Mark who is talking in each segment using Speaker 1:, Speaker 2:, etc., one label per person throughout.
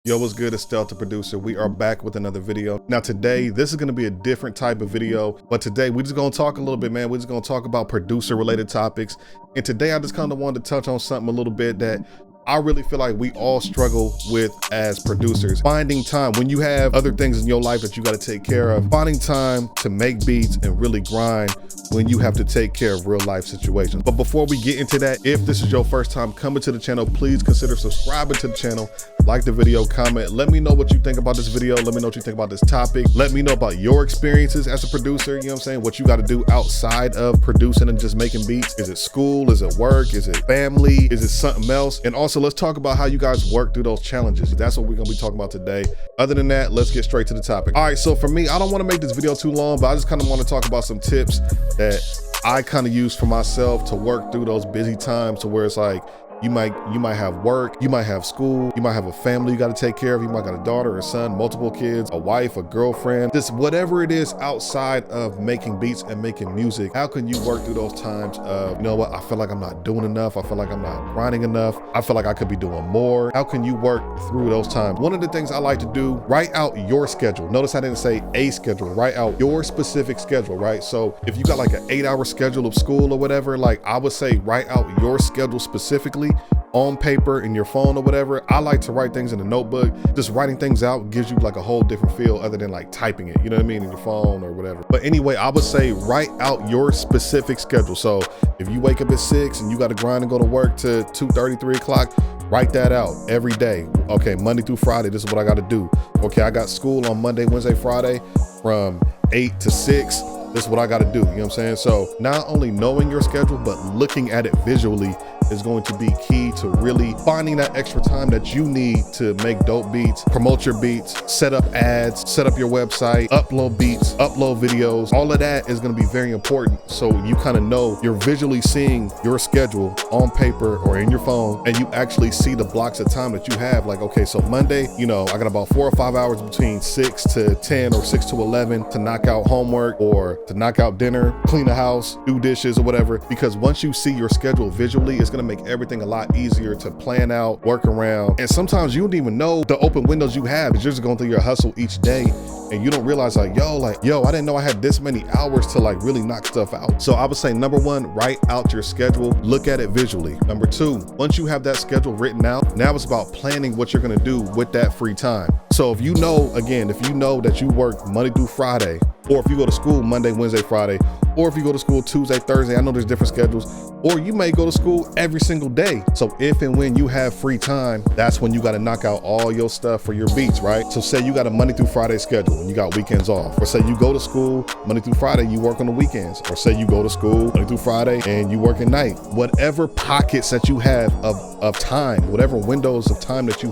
Speaker 1: Yo, what's good? It's Stealth the Producer. We are back with another video. Now today, this is gonna be a different type of video, but today we're just gonna talk a little bit, man. We're just gonna talk about producer related topics. And today I just kind of wanted to touch on something a little bit that I really feel like we all struggle with as producers. Finding time when you have other things in your life that you got to take care of, finding time to make beats and really grind when you have to take care of real life situations. But before we get into that, if this is your first time coming to the channel, please consider subscribing to the channel, like the video, comment, let me know what you think about this video. Let me know what you think about this topic. Let me know about your experiences as a producer, you know what I'm saying? What you got to do outside of producing and just making beats. Is it school? Is it work? Is it family? Is it something else? And also let's talk about how you guys work through those challenges. That's what we're gonna be talking about today. Other than that, let's get straight to the topic. All right, so for me, I don't want to make this video too long, but I just kind of want to talk about some tips that I kind of use for myself to work through those busy times, to where it's like you might have work, you might have school, you might have a family you got to take care of, you might got a daughter, a son, multiple kids, a wife, a girlfriend, just whatever it is outside of making beats and making music. How can you work through those times of, you know what, I feel like I'm not doing enough, I feel like I'm not grinding enough, I feel like I could be doing more? How can you work through those times? One of the things I like to do, write out your schedule. Notice I didn't say a schedule, write out your specific schedule, right? So if you got like an 8-hour schedule of school or whatever, like I would say write out your schedule specifically on paper, in your phone or whatever. I like to write things in a notebook. Just writing things out gives you like a whole different feel other than like typing it, you know what I mean, in your phone or whatever. But anyway, I would say write out your specific schedule. So if you wake up at 6 and you got to grind and go to work to 2:30, 3 o'clock, write that out every day. Okay, Monday through Friday, this is what I got to do. Okay, I got school on Monday, Wednesday, Friday from 8 to 6. This is what I got to do, you know what I'm saying? So not only knowing your schedule, but looking at it visually is going to be key to really finding that extra time that you need to make dope beats, promote your beats, set up ads, set up your website, upload beats, upload videos. All of that is going to be very important. So you kind of know you're visually seeing your schedule on paper or in your phone, and you actually see the blocks of time that you have. Like, okay, so Monday, you know, I got about 4 or 5 hours between 6 to 10 or 6 to 11 to knock out homework or to knock out dinner, clean the house, do dishes or whatever. Because once you see your schedule visually, it's going to make everything a lot easier to plan out, work around. And sometimes you don't even know the open windows you have. You're just going through your hustle each day and you don't realize like, yo, I didn't know I had this many hours to like really knock stuff out. So I would say, number one, write out your schedule, look at it visually. Number two, once you have that schedule written out, now it's about planning what you're going to do with that free time. So if you know, again, if you know that you work Monday through Friday, or if you go to school Monday, Wednesday, Friday, or if you go to school Tuesday, Thursday, I know there's different schedules, or you may go to school every single day. So if and when you have free time, that's when you got to knock out all your stuff for your beats, right? So say you got a Monday through Friday schedule and you got weekends off, or say you go to school Monday through Friday, you work on the weekends, or say you go to school Monday through Friday and you work at night. Whatever pockets that you have of time, whatever windows of time that you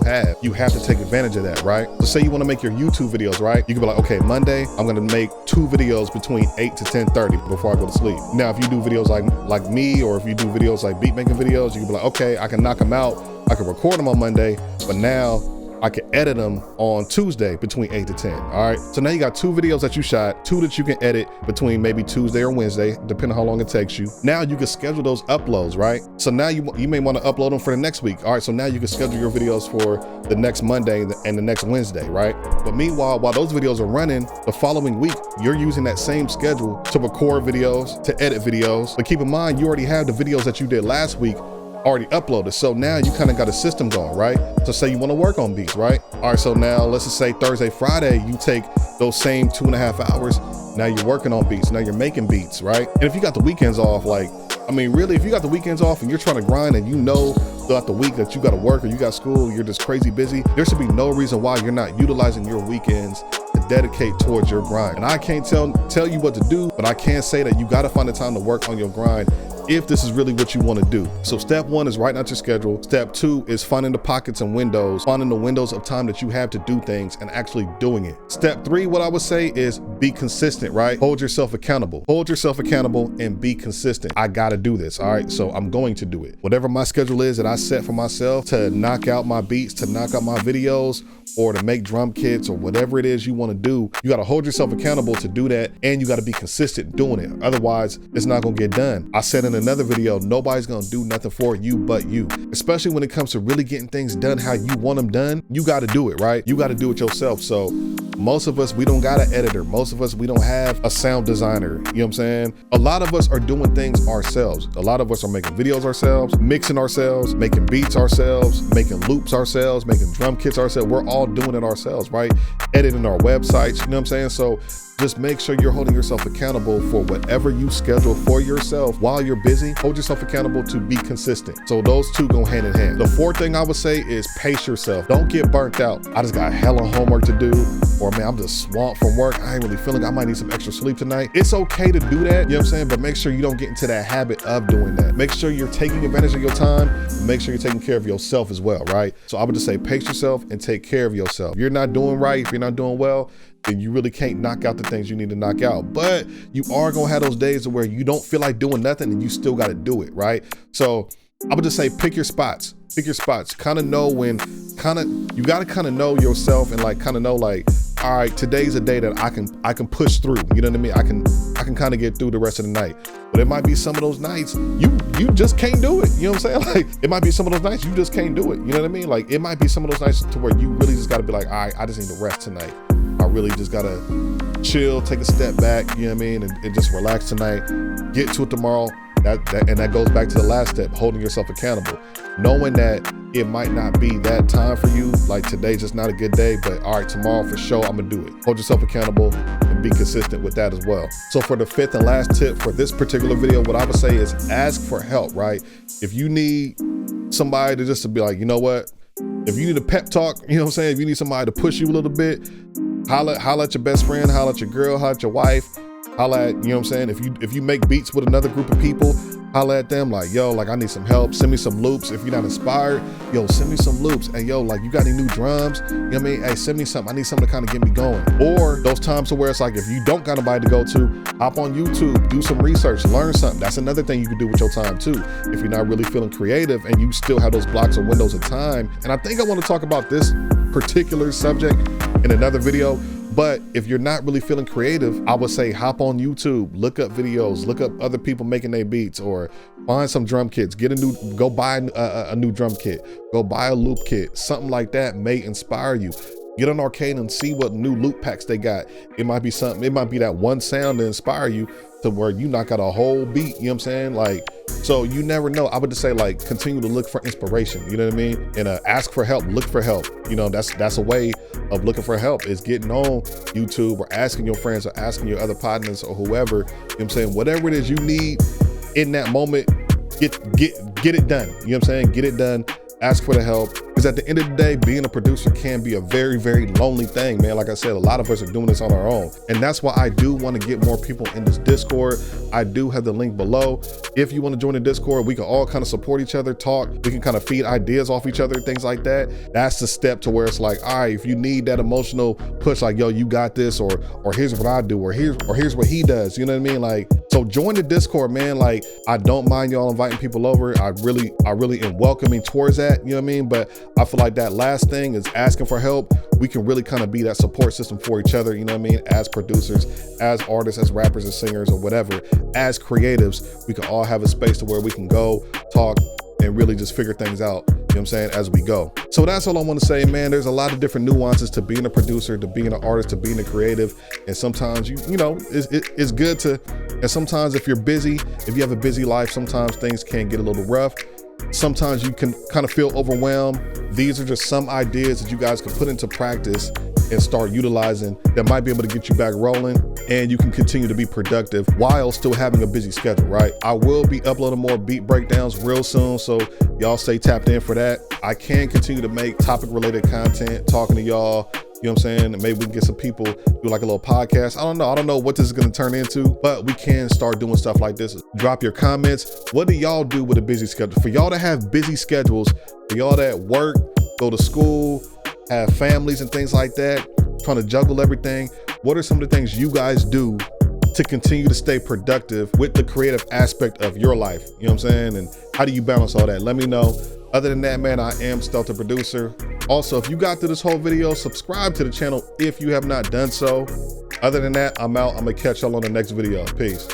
Speaker 1: have to take advantage of that, right? So say you want to make your YouTube videos, right? You can be like, okay, Monday, I'm going to make 2 videos between 8 to 10:30 before I go to sleep. Now, if you do videos like me, or if you do videos like beat making videos, you can be like, okay, I can knock them out. I can record them on Monday, but now I can edit them on Tuesday between 8 to 10. All right. So now you got 2 videos that you shot, 2 that you can edit between maybe Tuesday or Wednesday, depending on how long it takes you. Now you can schedule those uploads, right? So now you may want to upload them for the next week. All right. So now you can schedule your videos for the next Monday and the next Wednesday, right? But meanwhile, while those videos are running, the following week, you're using that same schedule to record videos, to edit videos. But keep in mind, you already have the videos that you did last week already uploaded. So now you kind of got a system going, right? So say you want to work on beats, right? All right, so now let's just say Thursday, Friday, you take those same 2.5 hours. Now you're working on beats. Now you're making beats, right? And if you got the weekends off, like, I mean, really, if you got the weekends off and you're trying to grind and you know throughout the week that you got to work or you got school, you're just crazy busy, there should be no reason why you're not utilizing your weekends to dedicate towards your grind. And I can't tell you what to do, but I can say that you got to find the time to work on your grind if this is really what you want to do. So step 1 is writing out your schedule. Step 2 is finding the pockets and windows, finding the windows of time that you have to do things and actually doing it. Step 3, what I would say is be consistent, right? Hold yourself accountable. Hold yourself accountable and be consistent. I got to do this. All right. So I'm going to do it. Whatever my schedule is that I set for myself to knock out my beats, to knock out my videos, or to make drum kits, or whatever it is you want to do, you got to hold yourself accountable to do that, and you got to be consistent doing it. Otherwise, it's not going to get done. I said in another video, nobody's going to do nothing for you but you. Especially when it comes to really getting things done how you want them done, you got to do it, right? You got to do it yourself. So most of us, we don't got an editor. Most of us, we don't have a sound designer. You know what I'm saying? A lot of us are doing things ourselves. A lot of us are making videos ourselves, mixing ourselves, making beats ourselves, making loops ourselves, making drum kits ourselves. We're all doing it ourselves, right? Editing our websites, you know what I'm saying? So just make sure you're holding yourself accountable for whatever you schedule for yourself while you're busy. Hold yourself accountable to be consistent. So those two go hand in hand. The fourth thing I would say is pace yourself. Don't get burnt out. I just got hella homework to do, or man, I'm just swamped from work. I ain't really feeling, I might need some extra sleep tonight. It's okay to do that, you know what I'm saying? But make sure you don't get into that habit of doing that. Make sure you're taking advantage of your time. Make sure you're taking care of yourself as well, right? So I would just say pace yourself and take care of yourself. If you're not doing right, if you're not doing well, then you really can't knock out the things you need to knock out. But you are gonna have those days where you don't feel like doing nothing and you still gotta do it, right? So I would just say pick your spots. Pick your spots. Kind of know when, you gotta kind of know yourself and like kind of know like, all right, today's a day that I can push through. You know what I mean? I can kind of get through the rest of the night. But it might be some of those nights you just can't do it. You know what I'm saying? Like it might be some of those nights you just can't do it. You know what I mean? Like it might be some of those nights to where you really just gotta be like, all right, I just need to rest tonight. I really just gotta chill, take a step back, you know what I mean, and just relax tonight, get to it tomorrow. That goes back to the last step, holding yourself accountable. Knowing that it might not be that time for you, like today's just not a good day, but all right, tomorrow for sure, I'm gonna do it. Hold yourself accountable and be consistent with that as well. So for the fifth and last tip for this particular video, what I would say is ask for help, right? If you need somebody to just to be like, you know what? If you need a pep talk, you know what I'm saying? If you need somebody to push you a little bit, holla at your best friend, holla at your girl, holla at your wife, holla at, you know what I'm saying? If you make beats with another group of people, holla at them like, yo, like I need some help. Send me some loops. If you're not inspired, yo, send me some loops. Hey, yo, like you got any new drums? You know what I mean? Hey, send me something. I need something to kind of get me going. Or those times where it's like, if you don't got nobody to go to, hop on YouTube, do some research, learn something. That's another thing you can do with your time too. If you're not really feeling creative and you still have those blocks or windows of time. And I think I want to talk about this particular subject in another video. But if you're not really feeling creative, I would say hop on YouTube, look up videos, look up other people making their beats, or find some drum kits, go buy a new drum kit, go buy a loop kit, something like that may inspire you. Get on Arcade and see what new loop packs they got. It might be something, it might be that one sound to inspire you to where you knock out a whole beat, you know what I'm saying? Like, so you never know. I would just say like, continue to look for inspiration, you know what I mean? And ask for help, look for help. You know, that's a way of looking for help, is getting on YouTube or asking your friends or asking your other partners or whoever, you know what I'm saying? Whatever it is you need in that moment, get it done. You know what I'm saying? Get it done. Ask for the help, because at the end of the day, being a producer can be a very, very lonely thing, man. Like I said, a lot of us are doing this on our own. And that's why I do want to get more people in this Discord. I do have the link below. If you want to join the Discord, we can all kind of support each other, talk. We can kind of feed ideas off each other, things like that. That's the step to where it's like, all right, if you need that emotional push, like, yo, you got this, or here's what I do, or here's what he does. You know what I mean? Like, so join the Discord, man. Like, I don't mind y'all inviting people over. I really am welcoming towards that. You know what I mean? But I feel like that last thing is asking for help. We can really kind of be that support system for each other. You know what I mean? As producers, as artists, as rappers and singers or whatever, as creatives, we can all have a space to where we can go talk and really just figure things out, you know what I'm saying, as we go. So that's all I want to say, man. There's a lot of different nuances to being a producer, to being an artist, to being a creative. And sometimes you know, it's good to, and sometimes if you're busy, if you have a busy life, sometimes things can get a little rough. Sometimes you can kind of feel overwhelmed. These are just some ideas that you guys can put into practice and start utilizing that might be able to get you back rolling, and you can continue to be productive while still having a busy schedule, right? I will be uploading more beat breakdowns real soon, so y'all stay tapped in for that. I can continue to make topic related content, talking to y'all, you know what I'm saying? And maybe we can get some people, do like a little podcast. I don't know what this is gonna turn into, but we can start doing stuff like this. Drop your comments. What do y'all do with a busy schedule? For y'all to have busy schedules, for y'all that work, go to school, have families and things like that, trying to juggle everything, what are some of the things you guys do to continue to stay productive with the creative aspect of your life? You know what I'm saying? And how do you balance all that? Let me know. Other than that, man, I am Stealth the Producer. Also, if you got through this whole video, subscribe to the channel if you have not done so. Other than that, I'm out. I'm gonna catch y'all on the next video. Peace.